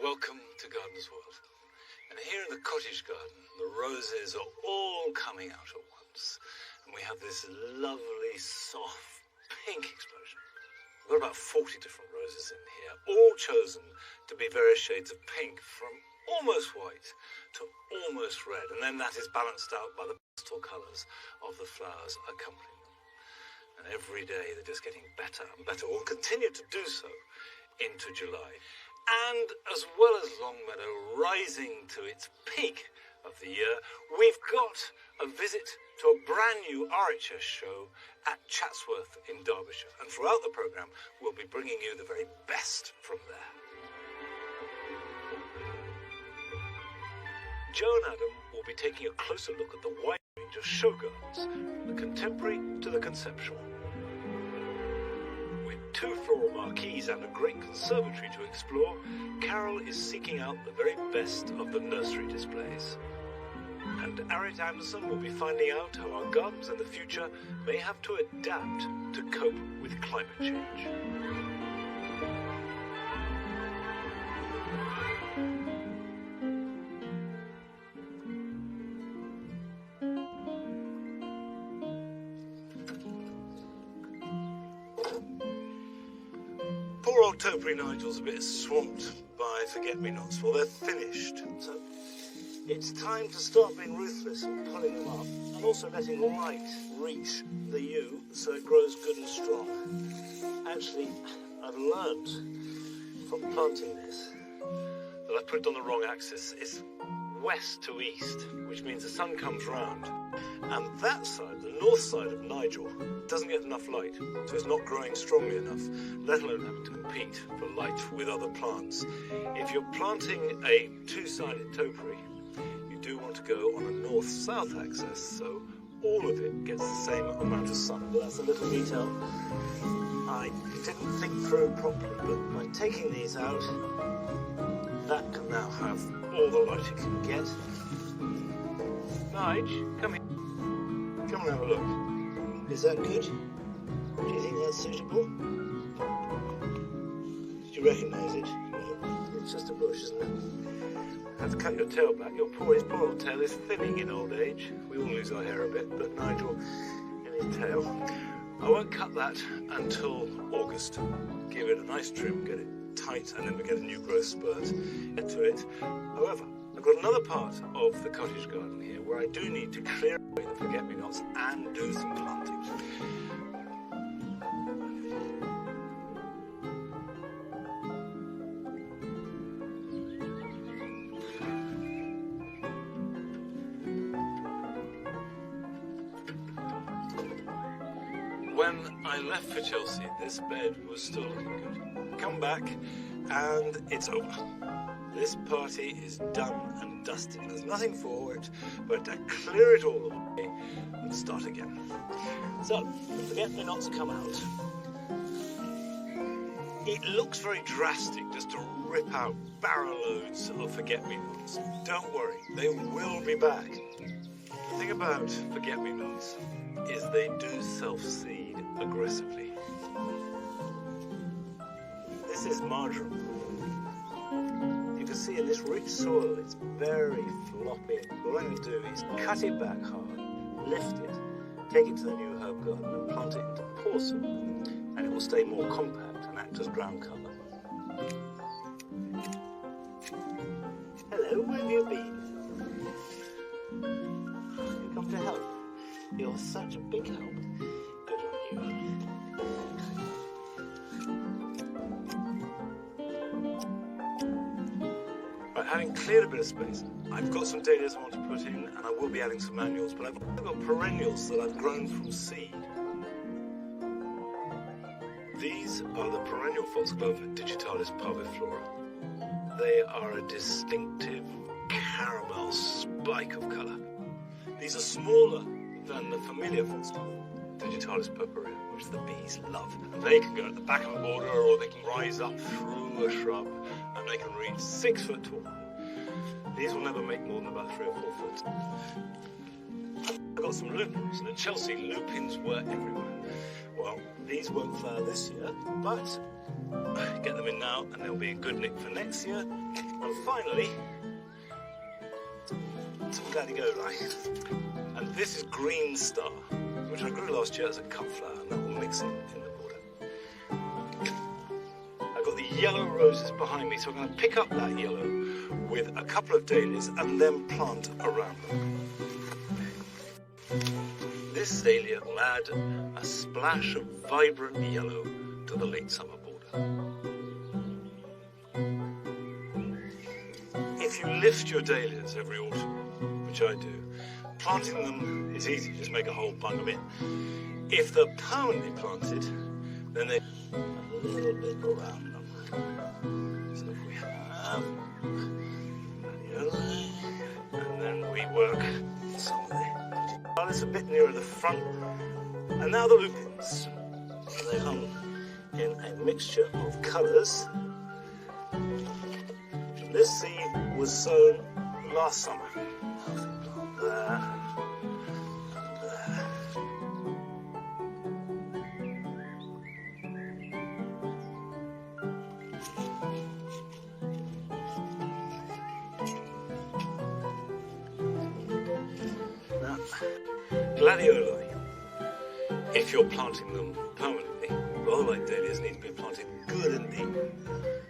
Welcome to Gardeners World. And here in the cottage garden, the roses are all coming out at once. And we have this lovely, soft, pink explosion. We've got about 40 different roses in here, all chosen to be various shades of pink, from almost white to almost red. And then that is balanced out by the pastel colours of the flowers accompanying them. And every day they're just getting better and better. We'll continue to do so into July. And as well as Longmeadow rising to its peak of the year, we've got a visit to a brand new RHS show at Chatsworth in Derbyshire. And throughout the programme, we'll be bringing you the very best from there. Joe and Adam will be taking a closer look at the wide range of show gardens, the contemporary to the conceptual. With 2 floral marquees and a great conservatory to explore, Carol is seeking out the very best of the nursery displays. And Arit Anderson will be finding out how our gardens in the future may have to adapt to cope with climate change. Poor old Topiary Nigel's a bit swamped by forget-me-nots. Well, they're finished. So it's time to start being ruthless and pulling them up, and also letting light reach the yew so it grows good and strong. Actually, I've learned from planting this that I put it on the wrong axis. It's west to east, which means the sun comes round, and that side, the north side of Nigel, doesn't get enough light, so it's not growing strongly enough, let alone having to compete for light with other plants. If you're planting a 2-sided topiary, you do want to go on a north-south axis, so all of it gets the same amount of sun. But that's a little detail I didn't think through properly, but by taking these out, that can now have all the light it can get. Nige, come here. Come and have a look. Is that good? Do you think that's suitable? Did you recognise it? No, it's just a bush, isn't it? Have to cut your tail back. His poor old tail is thinning in old age. We all lose our hair a bit, but Nigel in his tail. I won't cut that until August. Give it a nice trim, get it tight, and then we get a new growth spurt into it. However, I've got another part of the cottage garden here where I do need to clear away the forget-me-nots and do some planting. When I left for Chelsea, this bed was still looking good. Come back, and it's over. This party is done and dusted. There's nothing for it but to clear it all away and start again. So, the forget-me-nots come out. It looks very drastic just to rip out barrel loads of forget-me-nots. Don't worry, they will be back. The thing about forget-me-nots is they do self-seed aggressively. This is marjoram. You can see in this rich soil it's very floppy. What I'm going to do is cut it back hard, lift it, take it to the new herb garden and plant it into poor soil, and it will stay more compact and act as ground cover. Hello, where have you been? You come to help. You're such a big help. Good on you. Right, having cleared a bit of space, I've got some dahlias I want to put in, and I will be adding some annuals, but I've also got perennials that I've grown from seed. These are the perennial foxglove digitalis parviflora. They are a distinctive caramel spike of colour. These are smaller than the familiar foxglove digitalis purpurea, which the bees love. And they can go at the back of a border, or they can rise up through a shrub, and they can reach 6 foot tall. These will never make more than about 3 or 4 foot. I've got some lupins, and at Chelsea, lupins were everywhere. well, these won't flower this year, but get them in now and they'll be a good nick for next year. And finally, some gladioli. And this is Green Star, which I grew last year as a cut flower, and that will mix it in the border. I've got the yellow roses behind me, so I'm going to pick up that yellow with a couple of dahlias and then plant around them. This dahlia will add a splash of vibrant yellow to the late summer border. If you lift your dahlias every autumn, which I do, planting them is easy, just make a hole, plug them in. If they're permanently planted, then they a little bit around them. So if we have gladioli, and then we work some of the it's a bit nearer the front. And now the lupins. They come in a mixture of colours. This seed was sown last summer. There and there. Now, gladioli, if you're planting them permanently, rather like dahlias, need to be planted good and deep,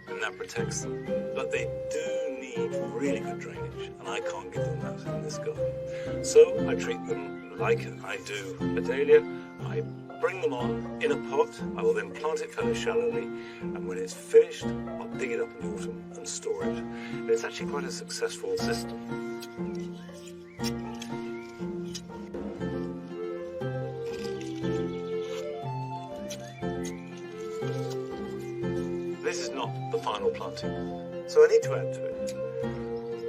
and that protects them. But they do need really good drainage, and I can't give them that in this garden. So I treat them like I do a dahlia. I bring them on in a pot. I will then plant it fairly shallowly, and when it's finished, I'll dig it up in the autumn and store it. And it's actually quite a successful system. This is not the final planting, so I need to add to it.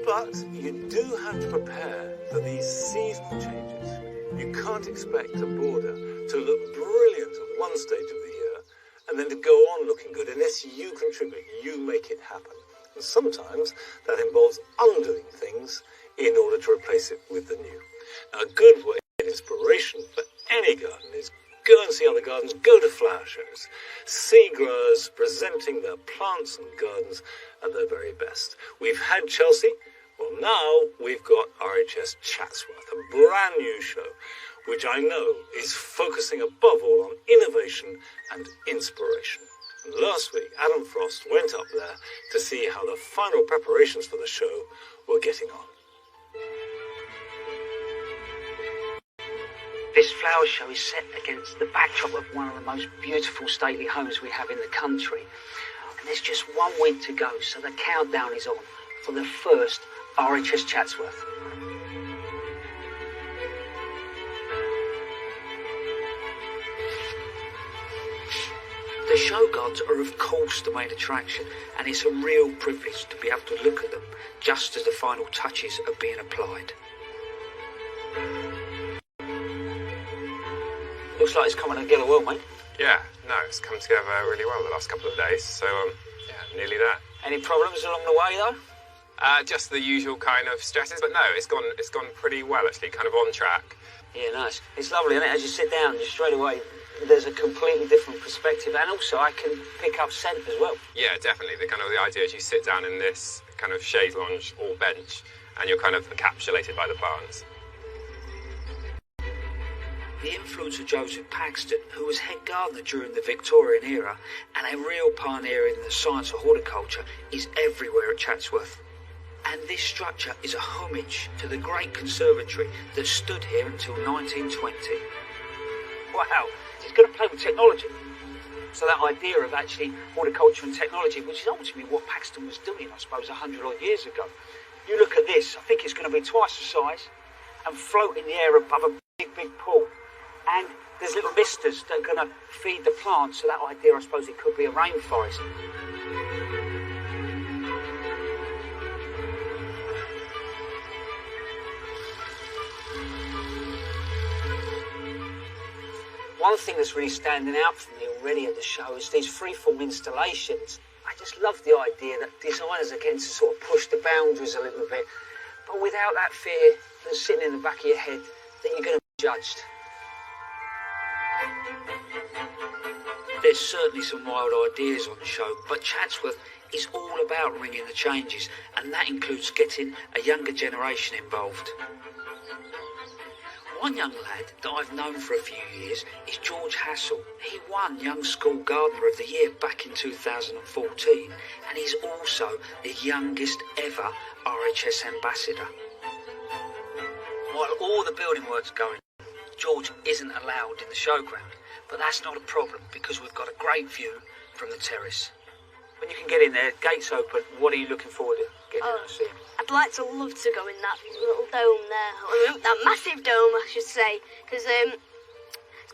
But you do have to prepare for these seasonal changes. You can't expect a border to look brilliant at one stage of the year and then to go on looking good unless you contribute, you make it happen. And sometimes that involves undoing things in order to replace it with the new. Now, a good way of inspiration for any garden is go and see other gardens, go to flower shows, see growers presenting their plants and gardens at their very best. We've had Chelsea, well now we've got RHS Chatsworth, a brand new show, which I know is focusing above all on innovation and inspiration. And last week, Adam Frost went up there to see how the final preparations for the show were getting on. This flower show is set against the backdrop of one of the most beautiful stately homes we have in the country. And there's just 1 week to go, so the countdown is on for the first RHS Chatsworth. The show gardens are of course the main attraction, and it's a real privilege to be able to look at them just as the final touches are being applied. Looks like it's coming together well, mate. Yeah, no, it's come together really well the last couple of days, so yeah, nearly there. Any problems along the way though? Just the usual kind of stresses, but no, it's gone pretty well actually, kind of on track. Yeah, nice. It's lovely, isn't it? As you sit down, just straight away, there's a completely different perspective, and also I can pick up scent as well. Yeah, definitely. The idea is you sit down in this kind of chaise lounge or bench, and you're kind of encapsulated by the plants. The influence of Joseph Paxton, who was head gardener during the Victorian era and a real pioneer in the science of horticulture, is everywhere at Chatsworth. And this structure is a homage to the great conservatory that stood here until 1920. Wow, he's going to play with technology. So that idea of actually horticulture and technology, which is ultimately what Paxton was doing, I suppose, 100 odd years ago. You look at this, I think it's going to be twice the size and float in the air above a big, big pool. And there's little vistas that are going to feed the plants, so that idea, I suppose, it could be a rainforest. One thing that's really standing out for me already at the show is these freeform installations. I just love the idea that designers are getting to sort of push the boundaries a little bit, but without that fear that's sitting in the back of your head that you're going to be judged. There's certainly some wild ideas on the show, but Chatsworth is all about ringing the changes, and that includes getting a younger generation involved. One young lad that I've known for a few years is George Hassel. He won Young School Gardener of the Year back in 2014, and he's also the youngest ever RHS ambassador. While all the building work's going, George isn't allowed in the showground, but that's not a problem because we've got a great view from the terrace. When you can get in there, gates open, what are you looking forward to getting in and seeing? I'd love to go in that little dome there, or that massive dome I should say, because I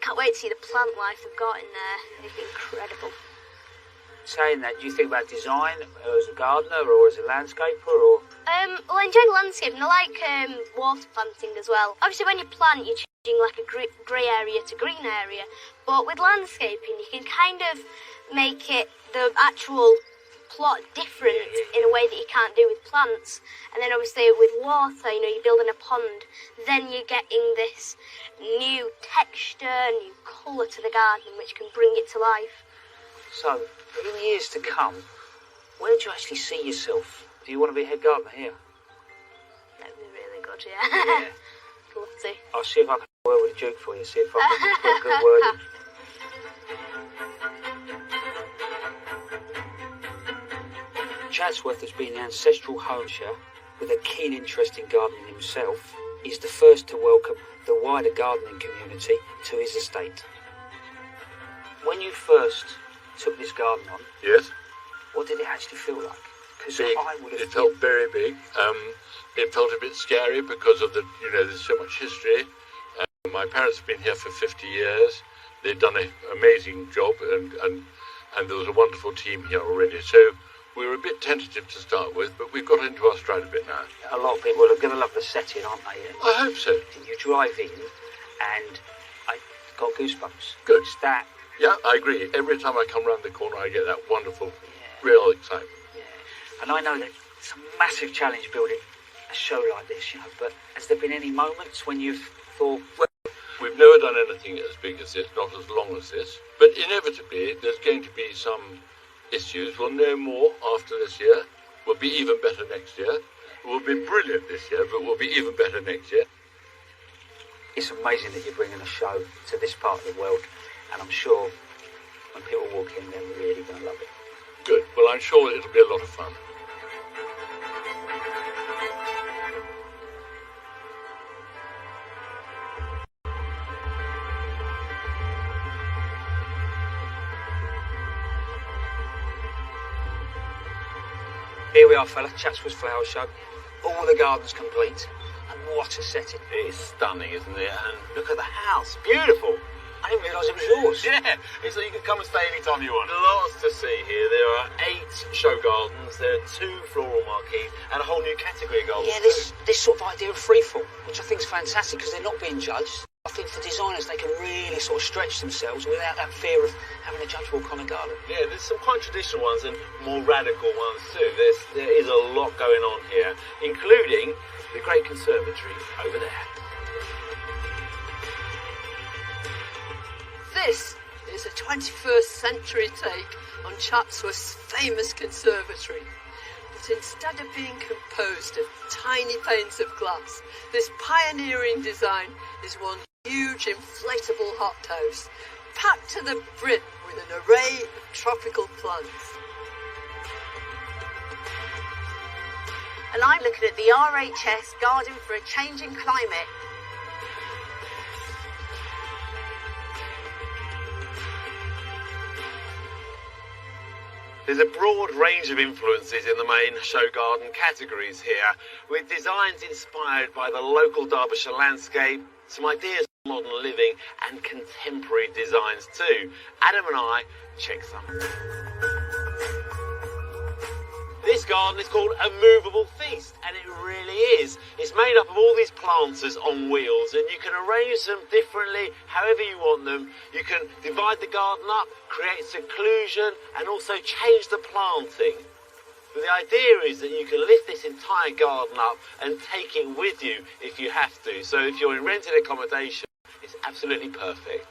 can't wait to see the plant life they've got in there. It's incredible. Saying that, do you think about design as a gardener or as a landscaper, or? Well, I enjoy landscaping. I like water planting as well. Obviously, when you plant, you're changing like a grey area to green area. But with landscaping, you can kind of make it the actual plot different in a way that you can't do with plants. And then obviously with water, you're building a pond, then you're getting this new texture, new colour to the garden, which can bring it to life. So, in years to come, where do you actually see yourself? Do you want to be head gardener here? That would be really good, yeah. Yeah. I'd love to. I'll see if I can work with the Duke for you, see if I can put a good word in. Chatsworth has been the ancestral homeshare with a keen interest in gardening himself. He's the first to welcome the wider gardening community to his estate. When you first took this garden on, Yes, what did it actually feel like? Because big. I would have It felt very big. It felt a bit scary because of there's so much history. My parents have been here for 50 years. They've done an amazing job, and there was a wonderful team here already. So we were a bit tentative to start with, but we've got into our stride a bit now. a lot of people are going to love the setting, aren't they? I hope so. You drive in, and I got goosebumps. Good. It's that. Yeah, I agree. Every time I come round the corner, I get that wonderful, real excitement. Yeah. And I know that it's a massive challenge building a show like this, but has there been any moments when you've thought, well, We've never done anything as big as this, not as long as this. But inevitably, there's going to be some issues. We'll know more after this year. We'll be even better next year. We'll be brilliant this year, but we'll be even better next year. it's amazing that you're bringing a show to this part of the world, and I'm sure when people walk in, they're really going to love it. Good. Well, I'm sure it'll be a lot of fun. Here we are, fella, Chatsworth Flower Show. All the gardens complete, and what a setting. It's stunning, isn't it? And look at the house, beautiful. I didn't realise it was yours. Yeah, it's like you can come and stay anytime you want. Lots to see here. There are 8 show gardens, there are 2 floral marquees, and a whole new category of gardens. Yeah, this sort of idea of freefall, which I think is fantastic because they're not being judged. I think for designers, they can really sort of stretch themselves without that fear of having a judgeable kind of garden. Yeah, there's some quite traditional ones and more radical ones too. There is a lot going on here, including the Great Conservatory over there. This is a 21st century take on Chatsworth's famous conservatory. But instead of being composed of tiny panes of glass, this pioneering design is one huge inflatable hothouse, packed to the brim with an array of tropical plants. And I'm looking at the RHS Garden for a Changing Climate. There's a broad range of influences in the main show garden categories here, with designs inspired by the local Derbyshire landscape, some ideas of modern living and contemporary designs too. Adam and I checked some. This garden is called A Movable Feast, and it really is. It's made up of all these planters on wheels, and you can arrange them differently, however you want them. You can divide the garden up, create seclusion, and also change the planting. But the idea is that you can lift this entire garden up and take it with you if you have to. So if you're in rented accommodation, it's absolutely perfect.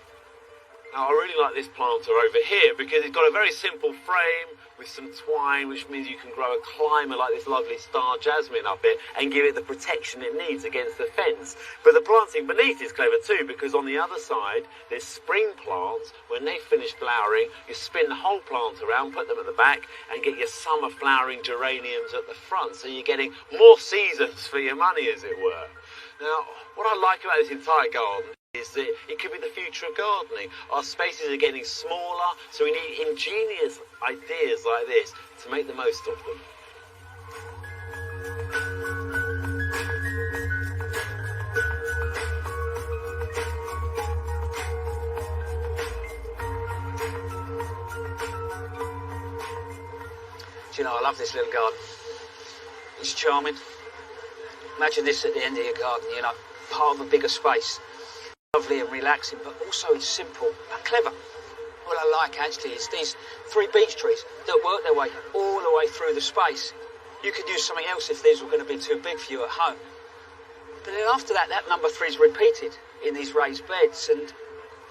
Now, I really like this planter over here because it's got a very simple frame with some twine, which means you can grow a climber like this lovely star jasmine up it and give it the protection it needs against the fence. But the planting beneath is clever too, because on the other side, there's spring plants. When they finish flowering, you spin the whole plant around, put them at the back, and get your summer flowering geraniums at the front. So you're getting more seasons for your money, as it were. Now, what I like about this entire garden is that it could be the future of gardening. Our spaces are getting smaller, so we need ingenious ideas like this to make the most of them. Do you know, I love this little garden. It's charming. Imagine this at the end of your garden, you know, part of a bigger space. Lovely and relaxing, but also it's simple and clever. What I like actually is these 3 beech trees that work their way all the way through the space. You could use something else if these were going to be too big for you at home. But then after that, that number 3 is repeated in these raised beds, and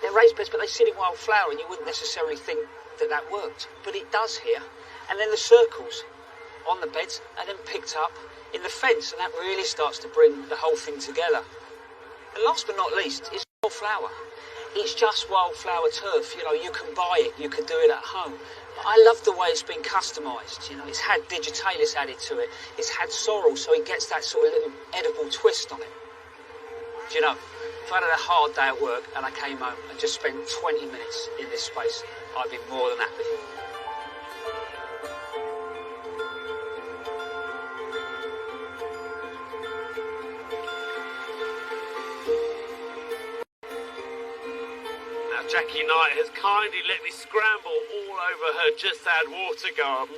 they're raised beds, but they sit in wildflower, and you wouldn't necessarily think that that worked, but it does here. And then the circles on the beds are then picked up in the fence, and that really starts to bring the whole thing together. And last but not least is wildflower. It's just wildflower turf, you know, you can buy it, you can do it at home. But I love the way it's been customised, you know, it's had digitalis added to it, it's had sorrel, so it gets that sort of little edible twist on it. Do you know, if I had a hard day at work and I came home and just spent 20 minutes in this space, I'd be more than happy. Jackie Knight has kindly let me scramble all over her Just Add Water garden.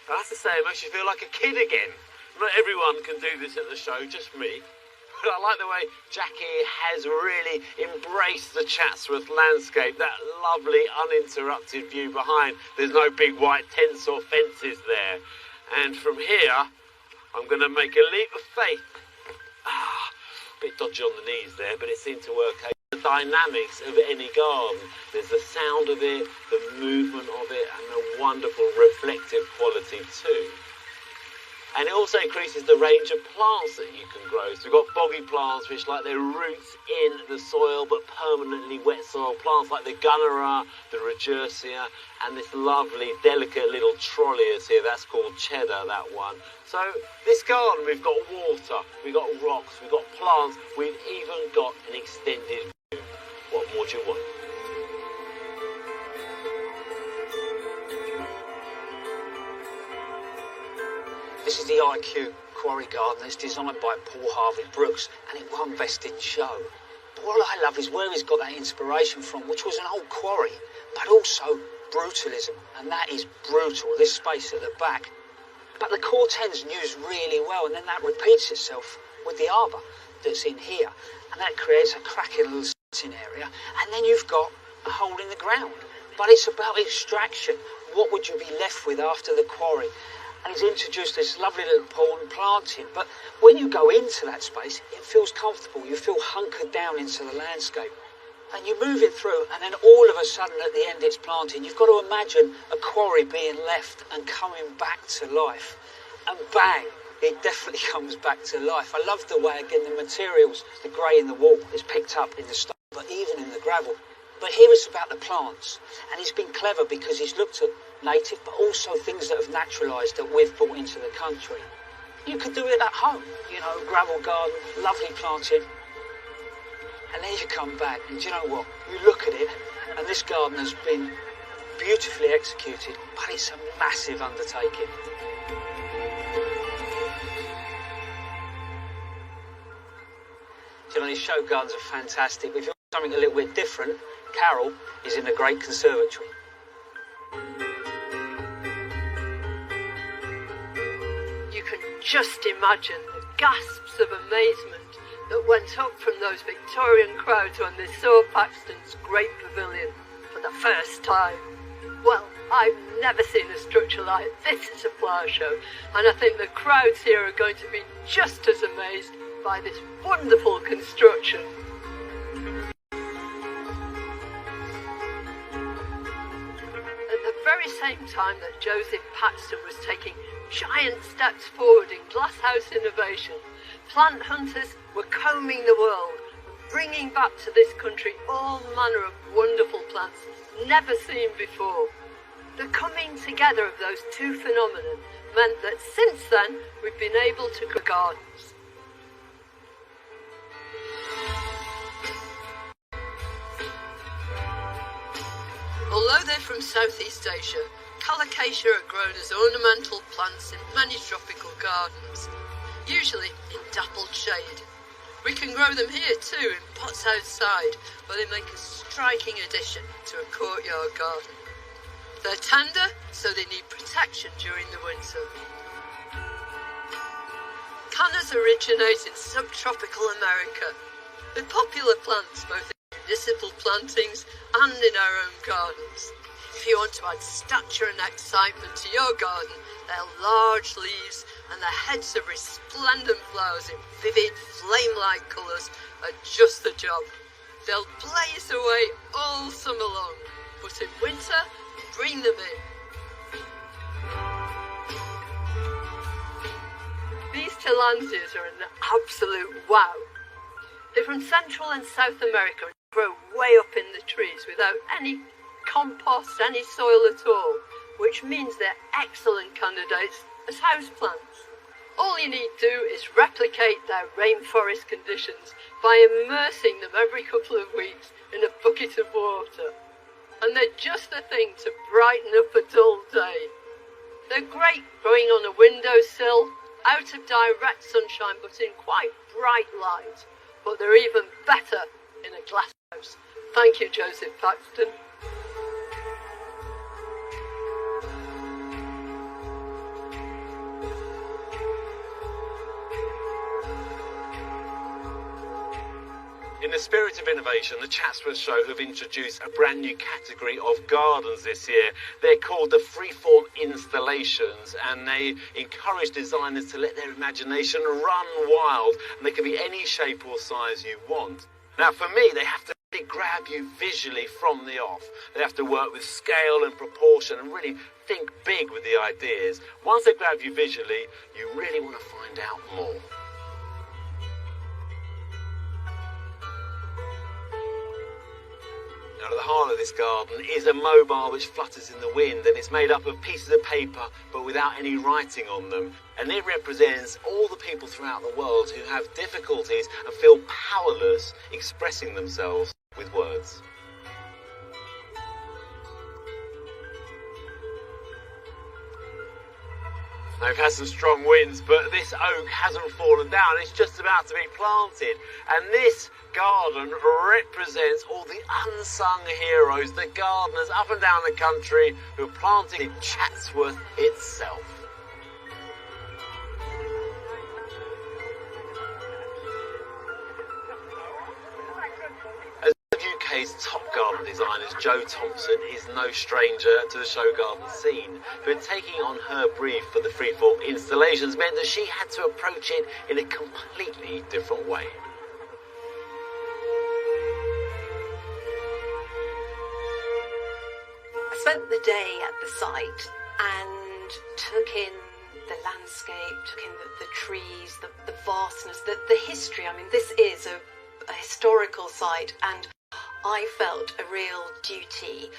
I have to say, it makes you feel like a kid again. Not everyone can do this at the show, just me. But I like the way Jackie has really embraced the Chatsworth landscape, that lovely uninterrupted view behind. There's no big white tents or fences there. And from here, I'm going to make a leap of faith. Bit dodgy on the knees there, but it seemed to work out. The dynamics of any garden. There's the sound of it, the movement of it, and the wonderful reflective quality too. And it also increases the range of plants that you can grow. So we've got boggy plants which like their roots in the soil but permanently wet soil plants like the gunnera, the regersia, and this lovely delicate little trollius here, that's called cheddar, that one. So this garden, we've got water, we've got rocks, we've got plants, we've even got an extended view. What more do you want? This is the IQ Quarry Garden. It's designed by Paul Harvey Brooks, and it won Best in Show. But what I love is where he's got that inspiration from, which was an old quarry, but also brutalism, and that is brutal, this space at the back. But the core ten's used really well, and then that repeats itself with the arbour that's in here, and that creates a cracking little sitting area, and then you've got a hole in the ground. But it's about extraction. What would you be left with after the quarry? And he's introduced this lovely little pool and planting. But when you go into that space, it feels comfortable. You feel hunkered down into the landscape. And you move it through, and then all of a sudden at the end it's planting. You've got to imagine a quarry being left and coming back to life. And bang, it definitely comes back to life. I love the way, again, the materials, the grey in the wall is picked up in the stone, but even in the gravel. But here it's about the plants. And he's been clever because he's looked at native, but also things that have naturalised that we've brought into the country. You could do it at home, you know, gravel garden, lovely planting. And then you come back, and do you know what? You look at it, and this garden has been beautifully executed, but it's a massive undertaking. Do you know, these show gardens are fantastic. If you want something a little bit different, Carol is in the Great Conservatory. You can just imagine the gasps of amazement that went up from those Victorian crowds when they saw Paxton's Great Pavilion for the first time. Well, I've never seen a structure like this at a flower show, and I think the crowds here are going to be just as amazed by this wonderful construction. very same time that Joseph Paxton was taking giant steps forward in glasshouse innovation, plant hunters were combing the world and bringing back to this country all manner of wonderful plants never seen before. The coming together of those two phenomena meant that since then we've been able to grow gardens. Although they're from Southeast Asia, colocasia are grown as ornamental plants in many tropical gardens, usually in dappled shade. We can grow them here too in pots outside, where they make a striking addition to a courtyard garden. They're tender, so they need protection during the winter. Cannas originate in subtropical America. They're popular plants both in municipal plantings and in our own gardens. If you want to add stature and excitement to your garden, their large leaves and the heads of resplendent flowers in vivid, flame-like colours are just the job. They'll blaze away all summer long, but in winter, bring them in. These tillandsias are an absolute wow. They're from Central and South America and grow way up in the trees without any compost, any soil at all, which means they're excellent candidates as houseplants. All you need to do is replicate their rainforest conditions by immersing them every couple of weeks in a bucket of water. And they're just the thing to brighten up a dull day. They're great growing on a windowsill, out of direct sunshine but in quite bright light. But they're even better in a glass house. Thank you, Joseph Paxton. In the spirit of innovation, the Chatsworth Show have introduced a brand new category of gardens this year. They're called the freeform installations, and they encourage designers to let their imagination run wild, and they can be any shape or size you want. Now, for me, they have to really grab you visually from the off. They have to work with scale and proportion and really think big with the ideas. Once they grab you visually, you really want to find out more. Now, at the heart of this garden is a mobile which flutters in the wind, and it's made up of pieces of paper but without any writing on them. And it represents all the people throughout the world who have difficulties and feel powerless expressing themselves with words. Now, we've had some strong winds, but this oak hasn't fallen down. It's just about to be planted. And this garden represents all the unsung heroes, the gardeners up and down the country who planted Chatsworth itself. As the UK's top garden designers, Jo Thompson is no stranger to the show garden scene, but taking on her brief for the freeform installations meant that she had to approach it in a completely different way. I spent the day at the site and took in the landscape, took in the trees, the vastness, the history. I mean, this is a historical site, and I felt a real duty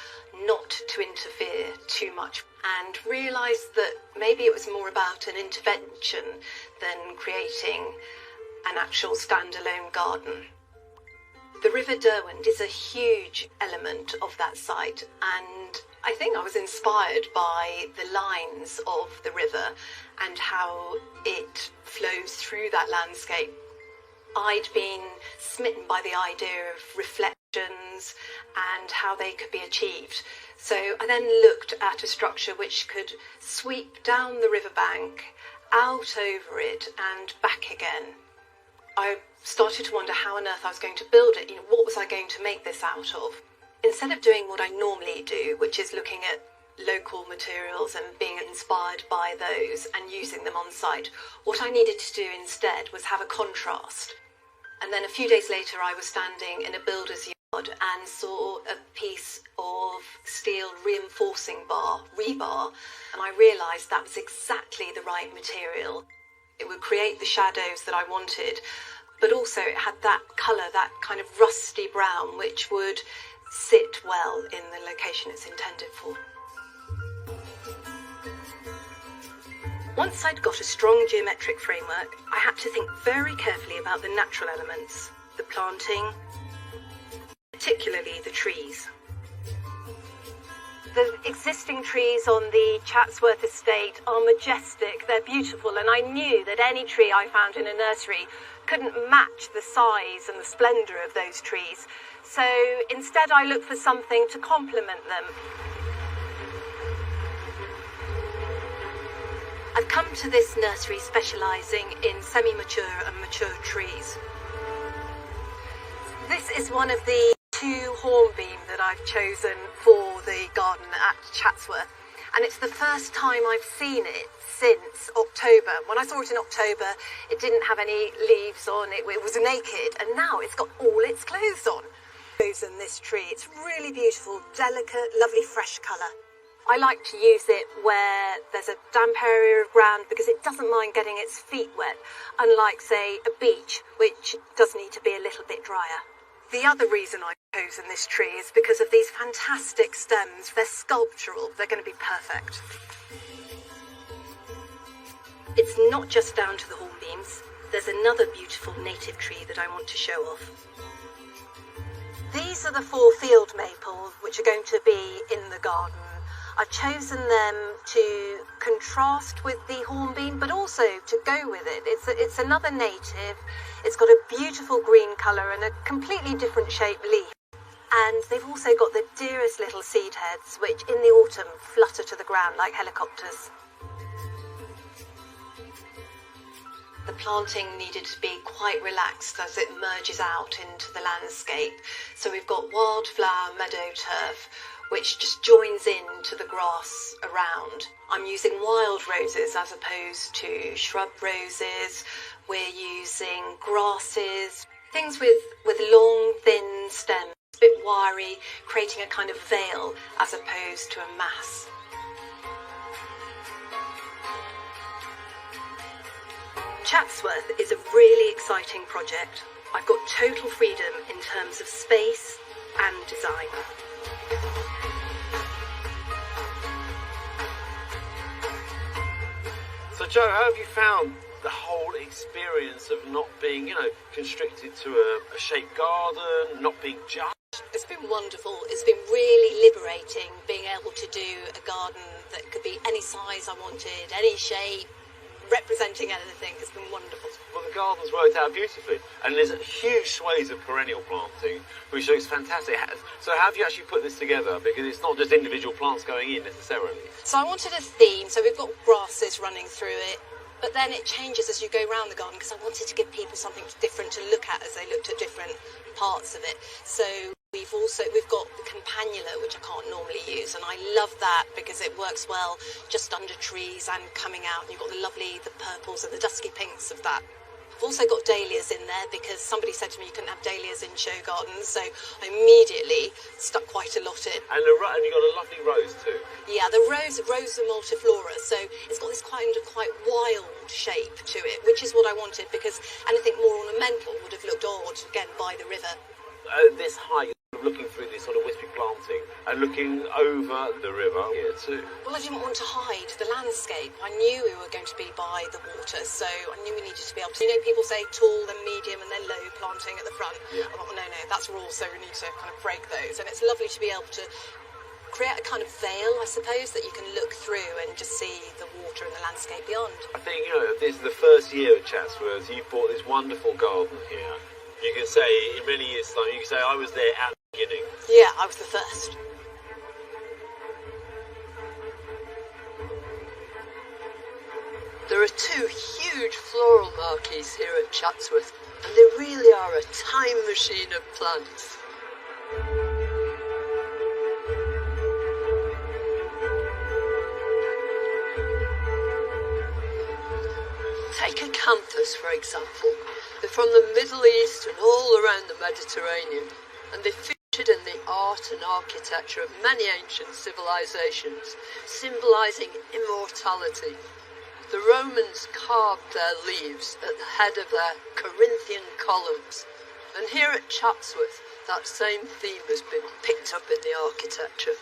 not to interfere too much, and realised that maybe it was more about an intervention than creating an actual standalone garden. The River Derwent is a huge element of that site, and I think I was inspired by the lines of the river and how it flows through that landscape. I'd been smitten by the idea of reflections and how they could be achieved. So I then looked at a structure which could sweep down the riverbank, out over it and back again. I started to wonder how on earth I was going to build it. What was I going to make this out of? Instead of doing what I normally do, which is looking at local materials and being inspired by those and using them on site, what I needed to do instead was have a contrast. And then a few days later I was standing in a builder's yard yard and saw a piece of steel reinforcing rebar, and I realised that was exactly the right material. It would create the shadows that I wanted, but also it had that colour, that kind of rusty brown, which would sit well in the location it's intended for. Once I'd got a strong geometric framework, I had to think very carefully about the natural elements, the planting, particularly the trees. The existing trees on the Chatsworth estate are majestic, they're beautiful, and I knew that any tree I found in a nursery couldn't match the size and the splendour of those trees. So instead I looked for something to complement them. I've come to this nursery specialising in semi-mature and mature trees. This is one of the 2 hornbeam that I've chosen for the garden at Chatsworth, and it's the first time I've seen it since October. When I saw it in October, it didn't have any leaves on, it was naked, and now it's got all its clothes on. Chosen this tree, it's really beautiful, delicate, lovely fresh colour. I like to use it where there's a damp area of ground because it doesn't mind getting its feet wet, unlike, say, a beech, which does need to be a little bit drier. The other reason I've chosen this tree is because of these fantastic stems. They're sculptural, they're going to be perfect. It's not just down to the hornbeams. There's another beautiful native tree that I want to show off. These are the 4 field maples which are going to be in the garden. I've chosen them to contrast with the hornbeam, but also to go with it. It's another native. It's got a beautiful green colour and a completely different shaped leaf. And they've also got the dearest little seed heads, which in the autumn flutter to the ground like helicopters. The planting needed to be quite relaxed as it merges out into the landscape. So we've got wildflower meadow turf, which just joins into the grass around. I'm using wild roses as opposed to shrub roses. We're using grasses, things with long, thin stems, a bit wiry, creating a kind of veil as opposed to a mass. Chatsworth is a really exciting project. I've got total freedom in terms of space and design. So Joe, how have you found the whole experience of not being, constricted to a shaped garden, not being judged? It's been wonderful. It's been really liberating being able to do a garden that could be any size I wanted, any shape, representing anything. It's been wonderful. Well, the garden's worked out beautifully, and there's huge swathes of perennial planting, which looks fantastic. So how have you actually put this together? Because it's not just individual plants going in necessarily. So I wanted a theme, so we've got grasses running through it, but then it changes as you go around the garden because I wanted to give people something different to look at as they looked at different parts of it. So we've got the campanula, which I can't normally use, and I love that because it works well just under trees and coming out, and you've got the purples and the dusky pinks of that. I've also got dahlias in there because somebody said to me you couldn't have dahlias in show gardens, so I immediately stuck quite a lot in. And you've got a lovely rose too. Yeah, the rose multiflora, so it's got this quite wild shape to it, which is what I wanted because anything more ornamental would have looked odd, again, by the river. This height, looking through this sort of wispy planting and looking over the river here too. Well, I didn't want to hide the landscape. I knew we were going to be by the water, so I knew we needed to be able to, people say tall, then medium, and then low planting at the front. Yeah. I thought, well, no, that's raw, so we need to kind of break those. And it's lovely to be able to create a kind of veil, I suppose, that you can look through and just see the water and the landscape beyond. I think, this is the first year at Chatsworth. You bought this wonderful garden here. You can say, in many years' time, you can say, I was there at the beginning. Yeah, I was the first. There are 2 huge floral marquees here at Chatsworth, and they really are a time machine of plants. Take acanthus, for example. They're from the Middle East and all around the Mediterranean, and they feature art and architecture of many ancient civilizations, symbolising immortality. The Romans carved their leaves at the head of their Corinthian columns, and here at Chatsworth, that same theme has been picked up in the architecture.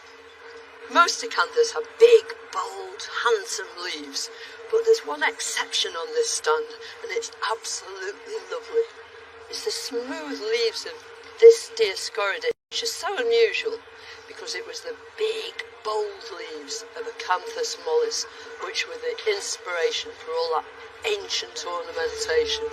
Most acanthus have big, bold, handsome leaves, but there's one exception on this stand, and it's absolutely lovely. It's the smooth leaves of this Dioscoridae, which is so unusual because it was the big, bold leaves of Acanthus mollis which were the inspiration for all that ancient ornamentation.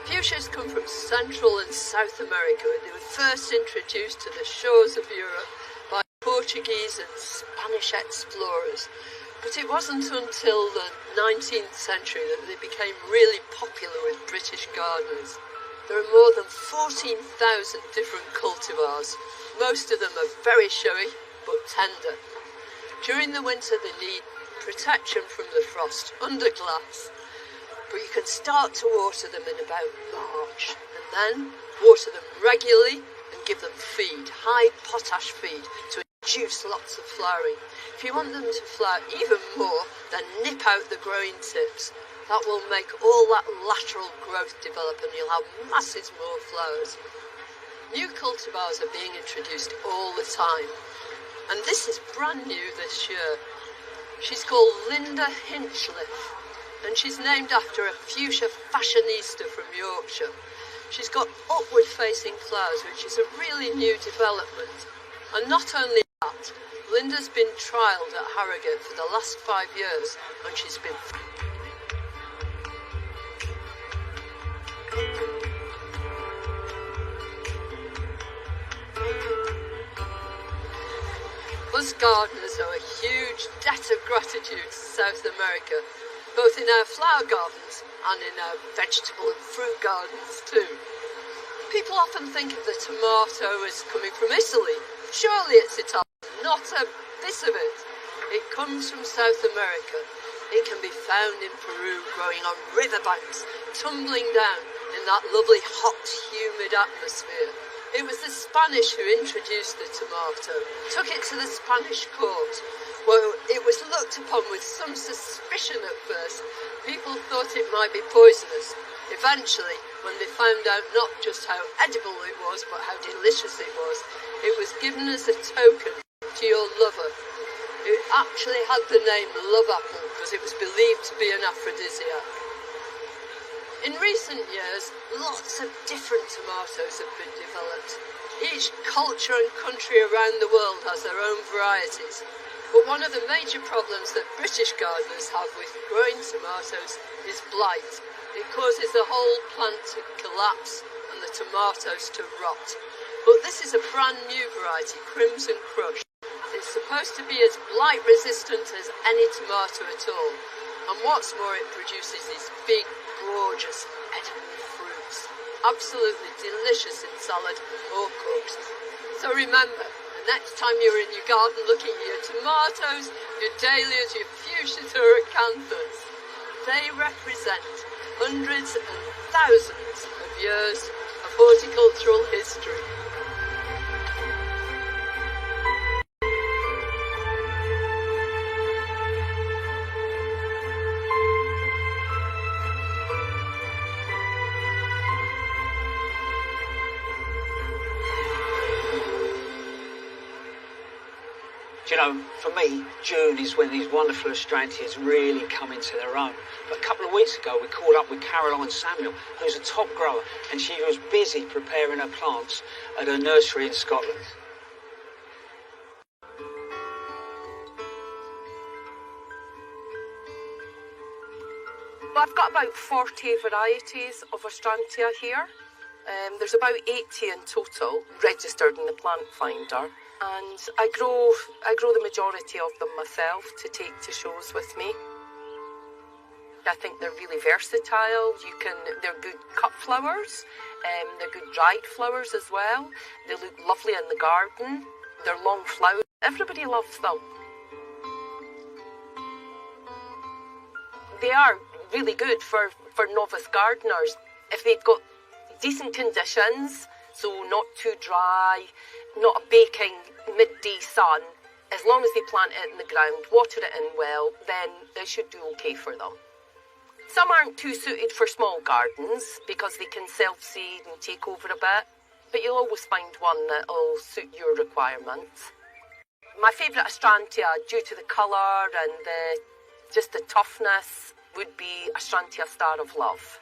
Fuchsias come from Central and South America. They were first introduced to the shores of Europe by Portuguese and Spanish explorers. But it wasn't until the 19th century that they became really popular with British gardeners. There are more than 14,000 different cultivars. Most of them are very showy but tender. During the winter they need protection from the frost under glass, but you can start to water them in about March, and then water them regularly and give them feed, high potash feed, to induce lots of flowering. If you want them to flower even more, then nip out the growing tips. That will make all that lateral growth develop and you'll have masses more flowers. New cultivars are being introduced all the time, and this is brand new this year. She's called Linda Hinchliffe, and she's named after a fuchsia fashionista from Yorkshire. She's got upward-facing flowers, which is a really new development. And not only that, Linda's been trialled at Harrogate for the last 5 years, and she's been... Us gardeners owe a huge debt of gratitude to South America, both in our flower gardens and in our vegetable and fruit gardens too. People often think of the tomato as coming from Italy. Surely it's Italian, not a bit of it. It comes from South America. It can be found in Peru, growing on riverbanks, tumbling down in that lovely hot, humid atmosphere. It was the Spanish who introduced the tomato, took it to the Spanish court, where it was looked upon with some suspicion at first. People thought it might be poisonous. Eventually, when they found out not just how edible it was, but how delicious it was given as a token to your lover. It actually had the name love apple because it was believed to be an aphrodisiac. In recent years, lots of different tomatoes have been developed. Each culture and country around the world has their own varieties. But one of the major problems that British gardeners have with growing tomatoes is blight. It causes the whole plant to collapse and the tomatoes to rot. But this is a brand new variety, Crimson Crush. It's supposed to be as blight resistant as any tomato at all. And what's more, it produces these big, gorgeous, edible fruits. Absolutely delicious in salad or cooked. So remember, the next time you're in your garden looking at your tomatoes, your dahlias, your fuchsias or acanthus, they represent hundreds and thousands of years of horticultural history. You know, for me, June is when these wonderful Astrantias really come into their own. But a couple of weeks ago, we caught up with Caroline Samuel, who's a top grower, and she was busy preparing her plants at her nursery in Scotland. Well, I've got about 40 varieties of Astrantia here. There's about 80 in total registered in the plant finder. And I grow the majority of them myself to take to shows with me. I think they're really versatile. They're good cut flowers. They're good dried flowers as well. They look lovely in the garden. They're long flowers. Everybody loves them. They are really good for novice gardeners. If they've got decent conditions, so not too dry, not a baking midday sun, as long as they plant it in the ground, water it in well, then they should do okay for them. Some aren't too suited for small gardens because they can self-seed and take over a bit, but you'll always find one that'll suit your requirements. My favourite Astrantia, due to the colour and just the toughness, would be Astrantia Star of Love.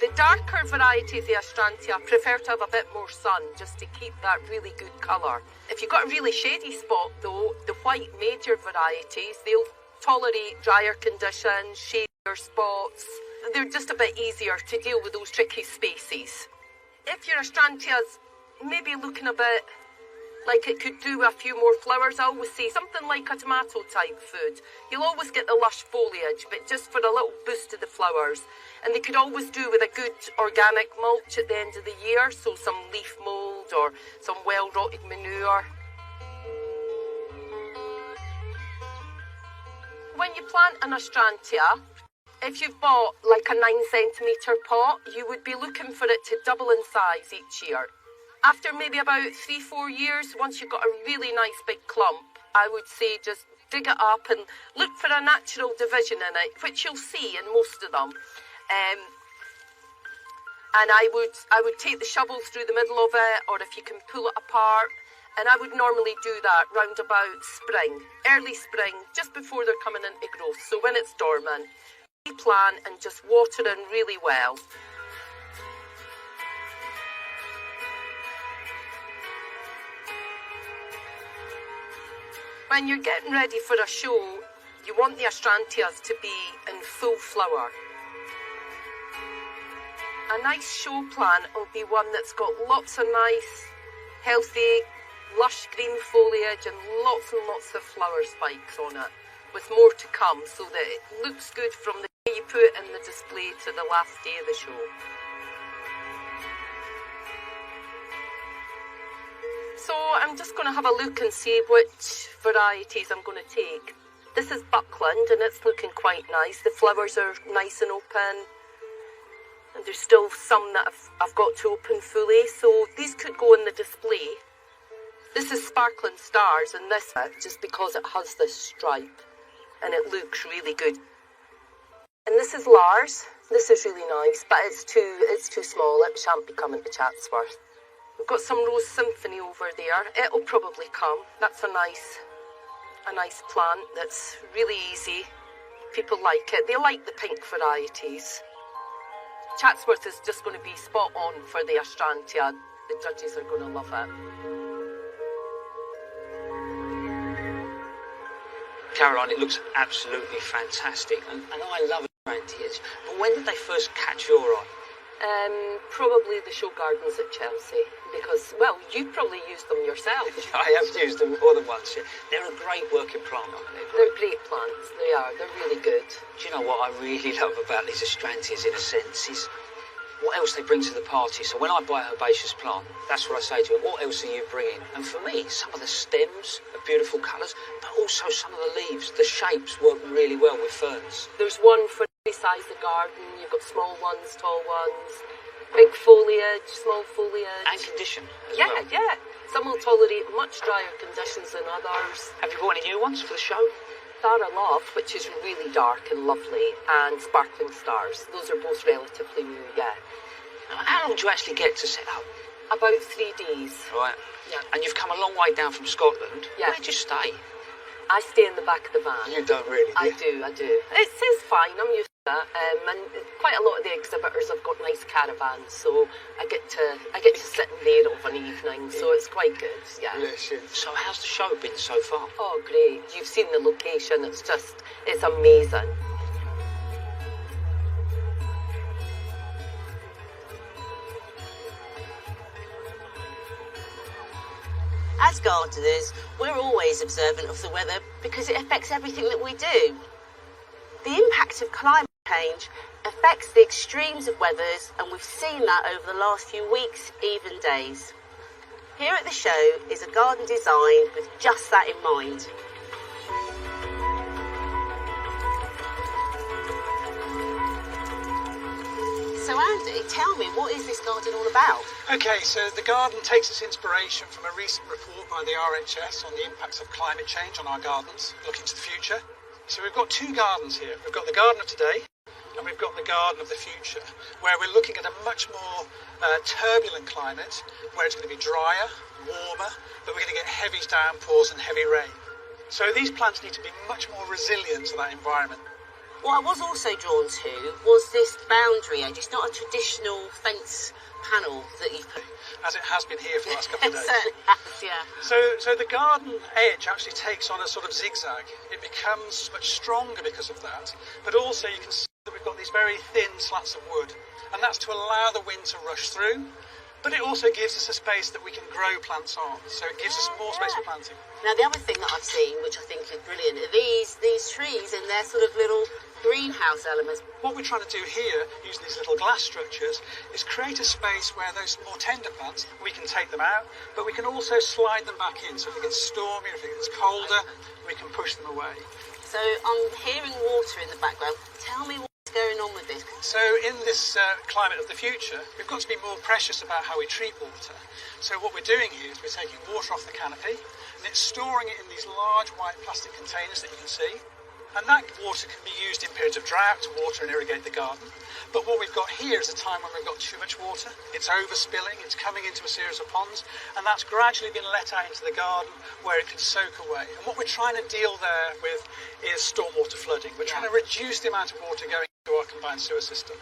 The darker varieties of the Astrantia prefer to have a bit more sun just to keep that really good colour. If you've got a really shady spot though, the white major varieties, they'll tolerate drier conditions, shadier spots. They're just a bit easier to deal with those tricky spaces. If your Astrantia's maybe looking a bit like it could do a few more flowers, I always say something like a tomato type food. You'll always get the lush foliage, but just for a little boost to the flowers. And they could always do with a good organic mulch at the end of the year, so some leaf mould or some well-rotted manure. When you plant an Astrantia, if you've bought like a 9cm pot, you would be looking for it to double in size each year. After maybe about 3-4 years, once you've got a really nice big clump, I would say just dig it up and look for a natural division in it, which you'll see in most of them. And I would take the shovel through the middle of it, or if you can pull it apart. And I would normally do that round about spring, early spring, just before they're coming into growth. So when it's dormant, replant and just water in really well. When you're getting ready for a show, you want the Astrantias to be in full flower. A nice show plant will be one that's got lots of nice, healthy, lush green foliage and lots of flower spikes on it, with more to come, so that it looks good from the day you put it in the display to the last day of the show. So I'm just going to have a look and see which varieties I'm going to take. This is Buckland and it's looking quite nice. The flowers are nice and open. And there's still some that I've got to open fully, so these could go in the display. This is Sparkling Stars, and this just because it has this stripe and it looks really good. And this is Lars. This is really nice, but it's too small. It shan't be coming to Chatsworth. We've got some Rose Symphony over there. It'll probably come. That's a nice plant that's really easy. People like it. They like the pink varieties. Chatsworth is just going to be spot on for the Astrantia. The judges are going to love it. Caroline, it looks absolutely fantastic, and I love Astrantias. But when did they first catch your eye? Probably the show gardens at Chelsea, because, well, you've probably used them yourself. I have used them more than once. Yeah. They're a great working plant, aren't they? They're great plants, they are. They're really good. Do you know what I really love about these Astrantias, in a sense, is what else they bring to the party. So when I buy a herbaceous plant, that's what I say to them, what else are you bringing? And for me, some of the stems are beautiful colours, but also some of the leaves, the shapes work really well with ferns. There's one for every size of garden. You've got small ones, tall ones, big foliage, small foliage. And condition as well. Yeah. Some will tolerate much drier conditions than others. Have you bought any new ones for the show? Thara Love, which is really dark and lovely, and Sparkling Stars. Those are both relatively new, yeah. How long do you actually get to set up? About 3 days. Right. Yeah. And you've come a long way down from Scotland. Yeah. Where do you stay? I stay in the back of the van. You don't really, do you? I do. It's fine, I'm used to that. And quite a lot of the exhibitors have got nice caravans, so I get to sit in there of an evening, so it's quite good, yeah. Yes, yes. So how's the show been so far? Oh, great. You've seen the location, it's amazing. As gardeners, we're always observant of the weather because it affects everything that we do. The impact of climate change affects the extremes of weathers, and we've seen that over the last few weeks, even days. Here at the show is a garden designed with just that in mind. So Andy, tell me, what is this garden all about? Okay, so the garden takes its inspiration from a recent report by the RHS on the impacts of climate change on our gardens, looking to the future. So we've got two gardens here. We've got the garden of today and we've got the garden of the future, where we're looking at a much more turbulent climate, where it's going to be drier, warmer, but we're going to get heavy downpours and heavy rain. So these plants need to be much more resilient to that environment. What I was also drawn to was this boundary edge. It's not a traditional fence panel that you've put. As it has been here for the last couple of days. It certainly has, yeah. So the garden edge actually takes on a sort of zigzag. It becomes much stronger because of that. But also you can see that we've got these very thin slats of wood. And that's to allow the wind to rush through. But it also gives us a space that we can grow plants on. So it gives us more space for planting. Now the other thing that I've seen, which I think is brilliant, are these trees and their sort of little greenhouse elements. What we're trying to do here, using these little glass structures, is create a space where those more tender plants, we can take them out, but we can also slide them back in. So if it gets stormy, if it gets colder, we can push them away. So I'm hearing water in the background. Tell me what's going on with this. So in this climate of the future, we've got to be more precious about how we treat water. So what we're doing here is we're taking water off the canopy and it's storing it in these large white plastic containers that you can see. And that water can be used in periods of drought to water and irrigate the garden. But what we've got here is a time when we've got too much water. It's overspilling, it's coming into a series of ponds, and that's gradually been let out into the garden where it can soak away. And what we're trying to deal there with is stormwater flooding. We're trying to reduce the amount of water going into our combined sewer system.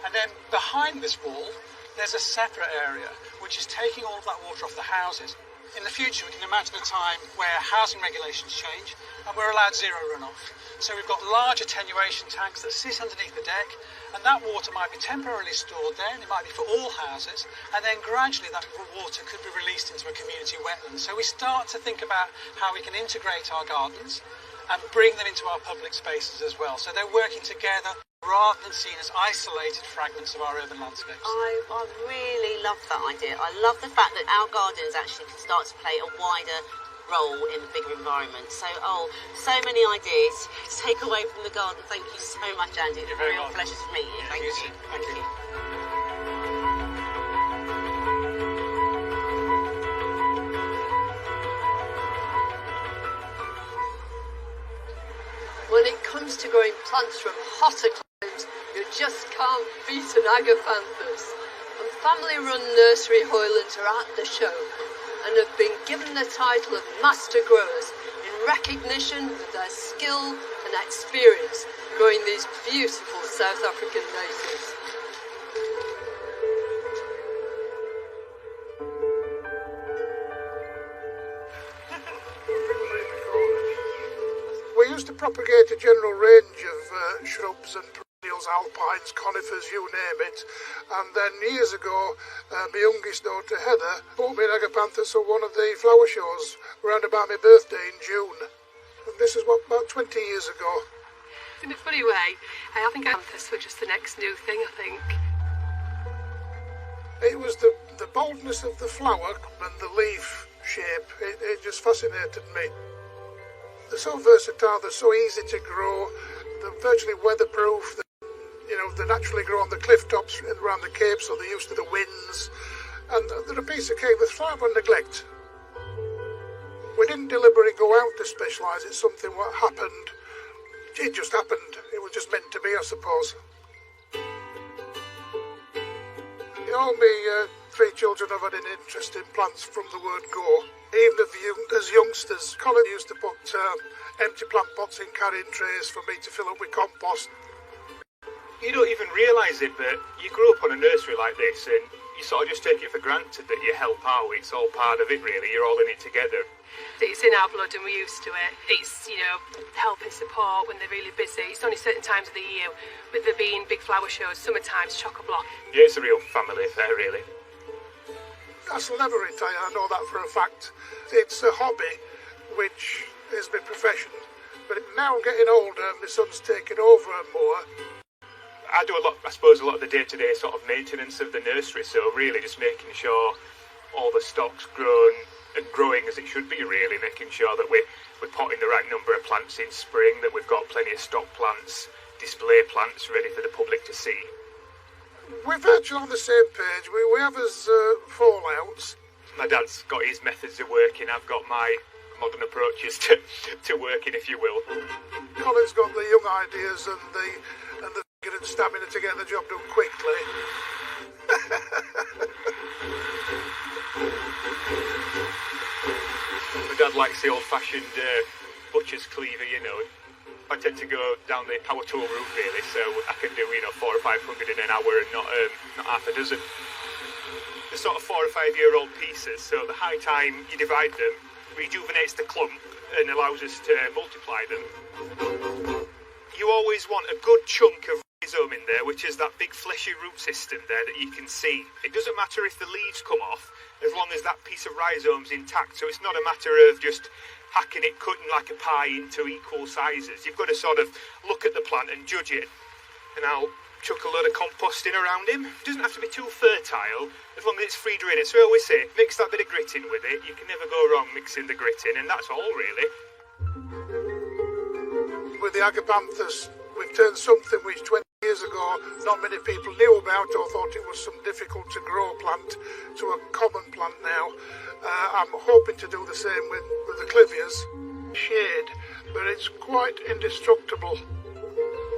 And then behind this wall, there's a separate area which is taking all of that water off the houses. In the future, we can imagine a time where housing regulations change and we're allowed zero runoff. So we've got large attenuation tanks that sit underneath the deck, and that water might be temporarily stored there, and it might be for all houses, and then gradually that water could be released into a community wetland. So we start to think about how we can integrate our gardens and bring them into our public spaces as well. So they're working together rather than seen as isolated fragments of our urban landscapes. I really love that idea. I love the fact that our gardens actually can start to play a wider role in the bigger environment. So many ideas to take away from the garden. Thank you so much, Andy. It's a real pleasure to meet you. Thank you. Thank you. When it comes to growing plants from hotter climes, you just can't beat an agapanthus. And family-run nursery Hoylands are at the show and have been given the title of Master Growers in recognition of their skill and experience growing these beautiful South African natives. We used to propagate a general range of shrubs and perennials, alpines, conifers, you name it. And then years ago, my youngest daughter Heather bought me an agapanthus for one of the flower shows around about my birthday in June. And this is about 20 years ago. In a funny way, I think agapanthus were just the next new thing, I think. It was the boldness of the flower and the leaf shape. It just fascinated me. They're so versatile, they're so easy to grow, they're virtually weatherproof. They naturally grow on the cliff tops around the Cape, so they're used to the winds. And they're a piece of cake with far more neglect. We didn't deliberately go out to specialise, it's something what happened. It just happened. It was just meant to be, I suppose. All my three children have had an interest in plants from the word go. Even as youngsters, Colin used to put empty plant pots in carrying trays for me to fill up with compost. You don't even realise it, but you grew up on a nursery like this and you sort of just take it for granted that you help out. It's all part of it, really. You're all in it together. It's in our blood and we're used to it. It's, help and support when they're really busy. It's only certain times of the year, with there being big flower shows, summertime's chock-a-block. Yeah, it's a real family affair, really. I shall never retire, I know that for a fact. It's a hobby, which is my profession. But now I'm getting older and my son's taking over more. I do a lot of the day-to-day sort of maintenance of the nursery, so really just making sure all the stock's grown and growing as it should be, really, making sure that we're potting the right number of plants in spring, that we've got plenty of stock plants, display plants ready for the public to see. We're virtually on the same page. We have his fallouts. My dad's got his methods of working, I've got my modern approaches to working, if you will. Colin's got the young ideas and the vigour and stamina to get the job done quickly. My dad likes the old-fashioned butcher's cleaver, you know. I tend to go down the power tool route, really, so I can do, 400 or 500 in an hour and not half a dozen. The sort of 4 or 5 year old pieces, so the high time you divide them rejuvenates the clump and allows us to multiply them. You always want a good chunk of rhizome in there, which is that big fleshy root system there that you can see. It doesn't matter if the leaves come off, as long as that piece of rhizome's intact, so it's not a matter of just hacking it, cutting like a pie into equal sizes. You've got to sort of look at the plant and judge it. And I'll chuck a load of compost in around him. It doesn't have to be too fertile, as long as it's free draining. So I always say, mix that bit of grit in with it. You can never go wrong mixing the grit in, and that's all, really. With the agapanthus, we've turned something which 20 years ago not many people knew about or thought it was some difficult to grow plant to a common plant now. I'm hoping to do the same with the clivias. Shade, but it's quite indestructible.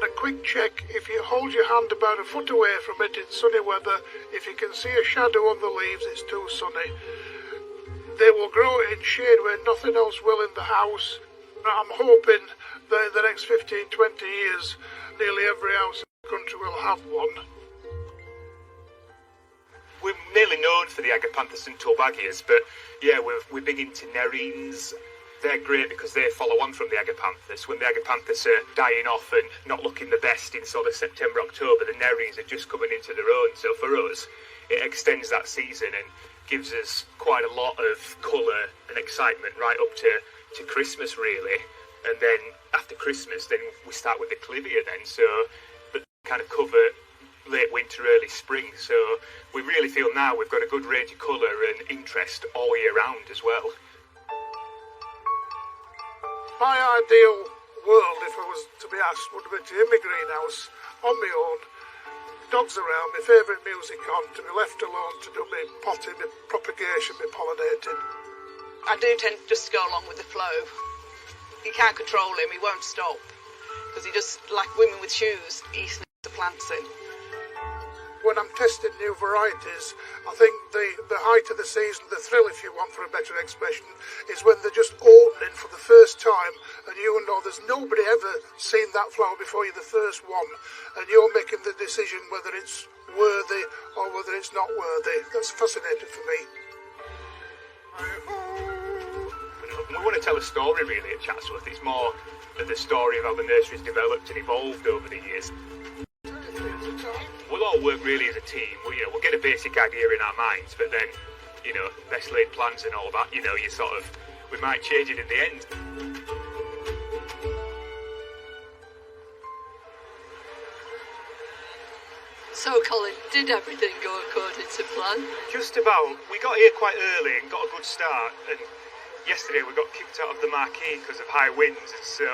A quick check, if you hold your hand about a foot away from it in sunny weather, if you can see a shadow on the leaves, it's too sunny. They will grow in shade where nothing else will in the house. I'm hoping that in the next 15, 20 years, nearly every house in the country will have one. We're nearly known for the agapanthus and tulbagias, but yeah, we're big into nerines. They're great because they follow on from the agapanthus. When the agapanthus are dying off and not looking the best in sort of September, October, the nerines are just coming into their own. So for us, it extends that season and gives us quite a lot of colour and excitement right up to Christmas, really. And then after Christmas, then we start with the clivia then. So that kind of cover late winter, early spring. So we really feel now we've got a good range of colour and interest all year round as well. My ideal world, if I was to be asked, would be to in my greenhouse, on my own, dogs around, my favourite music on, to be left alone to do my potting, my propagation, my pollinating. I do tend to just go along with the flow. You can't control him, he won't stop. Because he just, like women with shoes, he sneaks the plants in. When I'm testing new varieties, I think the height of the season, the thrill, if you want for a better expression, is when they're just opening for the first time and you know there's nobody ever seen that flower before you're the first one and you're making the decision whether it's worthy or whether it's not worthy. That's fascinating for me. We want to tell a story, really, at Chatsworth. It's more of the story of how the nursery's developed and evolved over the years. We'll all work really as a team. We'll get a basic idea in our minds, but then, best laid plans and all that, we might change it in the end. So, Colin, did everything go according to plan? Just about. We got here quite early and got a good start, and yesterday we got kicked out of the marquee because of high winds, so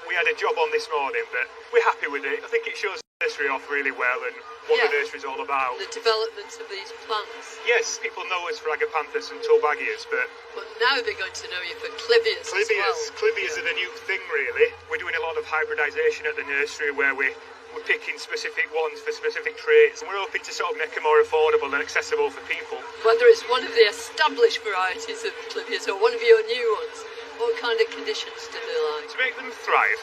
we had a job on this morning, but we're happy with it. I think it shows the nursery off really well and what the nursery's all about. The development of these plants. Yes, people know us for agapanthus and tulbagias, but now they're going to know you for clivias as well. Clivias are the new thing, really. We're doing a lot of hybridisation at the nursery where we're picking specific ones for specific traits, and we're hoping to sort of make them more affordable and accessible for people. Whether it's one of the established varieties of clivias or one of your new ones, what kind of conditions do they like? To make them thrive,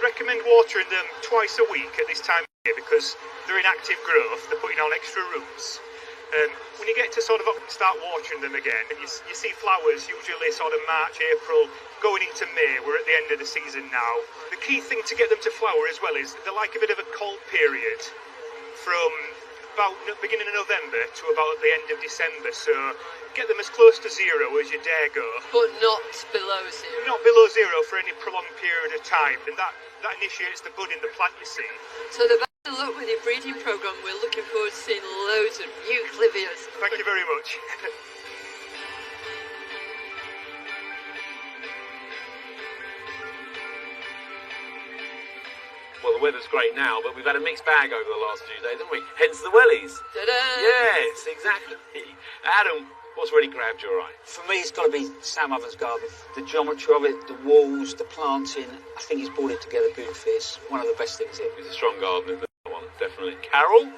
recommend watering them twice a week at this time of year because they're in active growth, they're putting on extra roots. When you get to sort of start watering them again, and you see flowers usually sort of March, April, going into May, we're at the end of the season now. The key thing to get them to flower as well is they like a bit of a cold period from about beginning of November to about the end of December, so get them as close to zero as you dare go. But not below zero? Not below zero for any prolonged period of time, and that initiates the bud in the plant, you see. So the best of luck with your breeding programme. We're looking forward to seeing loads of new Clivias. Thank you very much. Well, the weather's great now, but we've had a mixed bag over the last few days, haven't we? Hence the wellies. Ta-da! Yes, exactly. Adam, what's really grabbed your eye? For me, it's got to be Sam Ovens' garden. The geometry of it, the walls, the planting, I think he's brought it together beautifully. It's one of the best things here. It's a strong garden, isn't it? That one, definitely. Carol?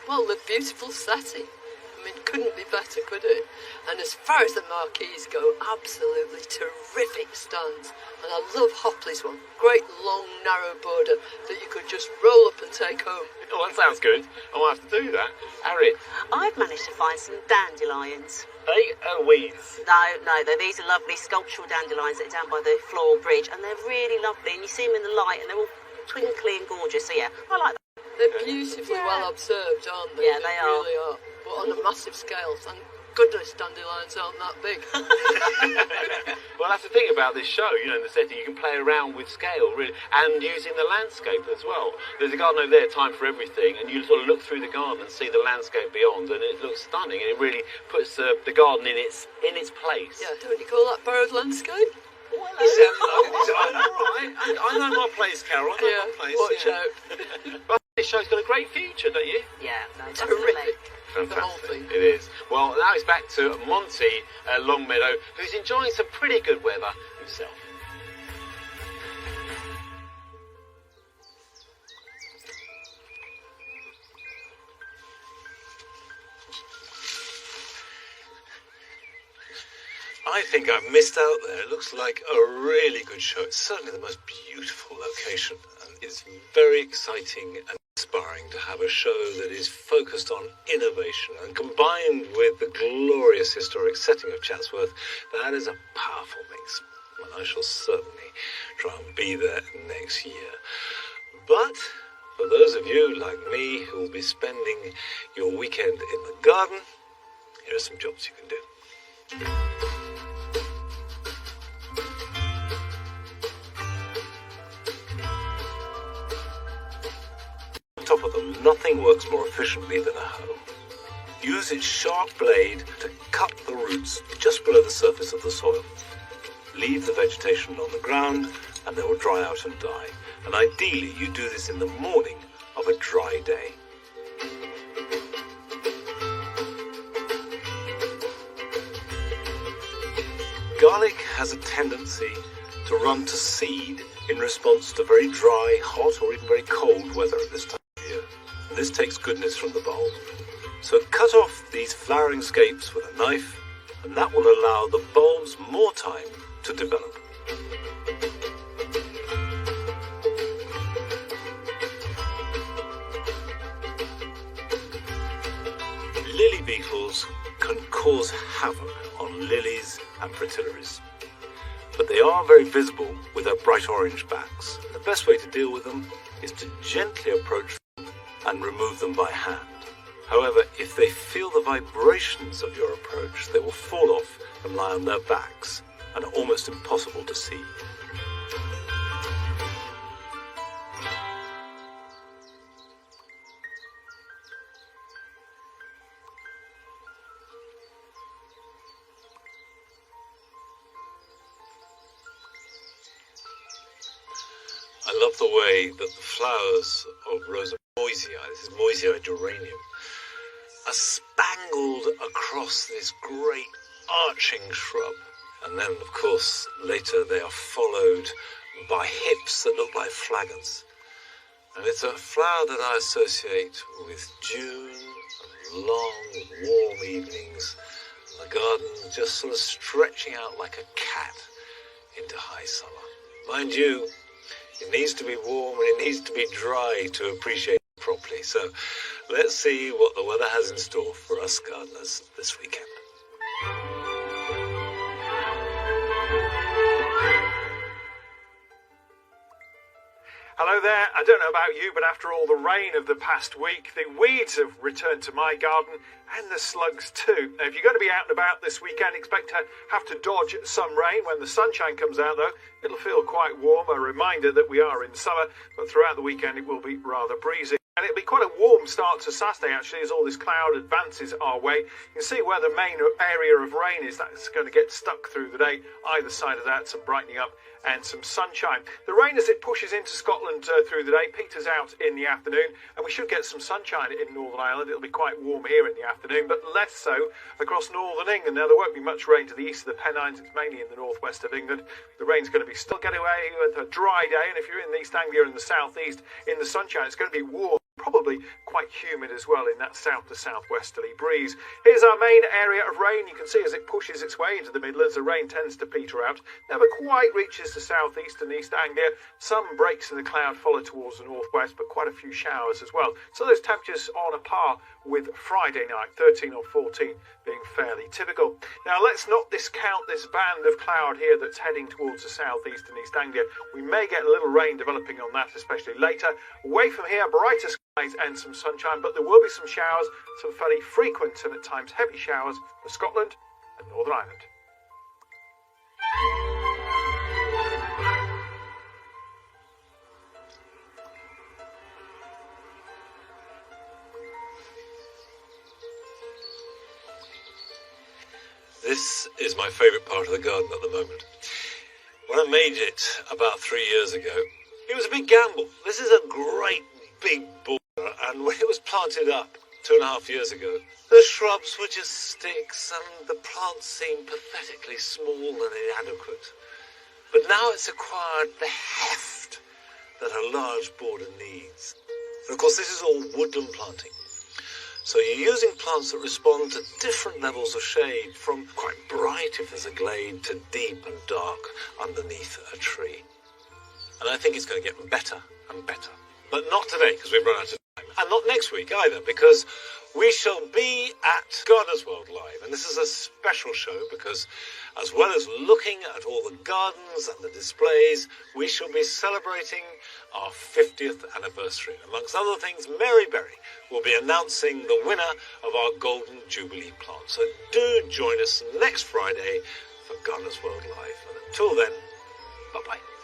Well, the beautiful setting. I mean, couldn't be better, could it? And as far as the marquees go, absolutely terrific stands. And I love Hopley's one. Great, long, narrow border that you could just roll up and take home. Oh, that sounds good. I might have to do that. Harriet? I've managed to find some dandelions. Hey, weeds. No, these are lovely sculptural dandelions that are down by the floral bridge, and they're really lovely, and you see them in the light, and they're all twinkly and gorgeous, so yeah, I like that. They're beautifully well observed, aren't they? Yeah, they really are. But on a massive scale, thank goodness dandelions aren't that big. Well, that's the thing about this show, you know, in the setting, you can play around with scale, really, and using the landscape as well. There's a garden over there, Time for Everything, and you sort of look through the garden and see the landscape beyond, and it looks stunning, and it really puts the garden in its place. Yeah, don't you call that borrowed landscape? I know my place, Carol. I know my place. Watch out. But this show's got a great future, don't you? Yeah, no, terrific. Fantastic. It is. Well, now it's back to Monty Longmeadow, who's enjoying some pretty good weather himself. I think I've missed out there. It looks like a really good show. It's certainly the most beautiful location, and it's very exciting and inspiring to have a show that is focused on innovation and combined with the glorious historic setting of Chatsworth. That is a powerful mix, and I shall certainly try and be there next year. But for those of you like me who will be spending your weekend in the garden, here are some jobs you can do. Top of them, nothing works more efficiently than a hoe. Use its sharp blade to cut the roots just below the surface of the soil. Leave the vegetation on the ground and they will dry out and die. And ideally you do this in the morning of a dry day. Garlic has a tendency to run to seed in response to very dry, hot or even very cold weather at this time. This takes goodness from the bulb. So cut off these flowering scapes with a knife, and that will allow the bulbs more time to develop. Lily beetles can cause havoc on lilies and fritillaries, but they are very visible with their bright orange backs. The best way to deal with them is to gently approach and remove them by hand. However, if they feel the vibrations of your approach, they will fall off and lie on their backs and are almost impossible to see. I love the way that the flowers of Rosa Moisei, this is Moisei geranium, are spangled across this great arching shrub. And then, of course, later they are followed by hips that look like flagons. And it's a flower that I associate with June, and long, warm evenings, and the garden just sort of stretching out like a cat into high summer. Mind you, it needs to be warm and it needs to be dry to appreciate it properly. So let's see what the weather has in store for us gardeners this weekend. Hello there. I don't know about you, but after all the rain of the past week, the weeds have returned to my garden and the slugs too. Now, if you're going to be out and about this weekend, expect to have to dodge some rain. When the sunshine comes out, though, it'll feel quite warm. A reminder that we are in summer, but throughout the weekend it will be rather breezy. And it'll be quite a warm start to Saturday, actually, as all this cloud advances our way. You can see where the main area of rain is. That's going to get stuck through the day. Either side of that, some brightening up and some sunshine. The rain, as it pushes into Scotland through the day, peters out in the afternoon, and we should get some sunshine in Northern Ireland. It'll be quite warm here in the afternoon, but less so across Northern England. Now, there won't be much rain to the east of the Pennines. It's mainly in the northwest of England. The rain's going to be still getting away with a dry day, and if you're in East Anglia and the southeast in the sunshine, it's going to be warm. Probably quite humid as well in that south to southwesterly breeze. Here's our main area of rain. You can see as it pushes its way into the Midlands, the rain tends to peter out. Never quite reaches the southeast and East Anglia. Some breaks in the cloud follow towards the northwest, but quite a few showers as well. So those temperatures on a par with Friday night, 13 or 14 being fairly typical. Now let's not discount this band of cloud here that's heading towards the southeast and East Anglia. We may get a little rain developing on that, especially later. Away from here, brighter skies and some sunshine, but there will be some showers, some fairly frequent and at times heavy showers for Scotland and Northern Ireland. This is my favourite part of the garden at the moment. When I made it about 3 years ago, it was a big gamble. This is a great big border, and when it was planted up 2.5 years ago, the shrubs were just sticks and the plants seemed pathetically small and inadequate. But now it's acquired the heft that a large border needs. And of course, this is all woodland planting. So you're using plants that respond to different levels of shade, from quite bright if there's a glade to deep and dark underneath a tree. And I think it's going to get better and better. But not today, because we've run out of time. And not next week either, because we shall be at Gardeners World Live. And this is a special show because as well as looking at all the gardens and the displays, we shall be celebrating our 50th anniversary. Amongst other things, Mary Berry will be announcing the winner of our Golden Jubilee plant. So do join us next Friday for Gardeners World Live. And until then, bye-bye.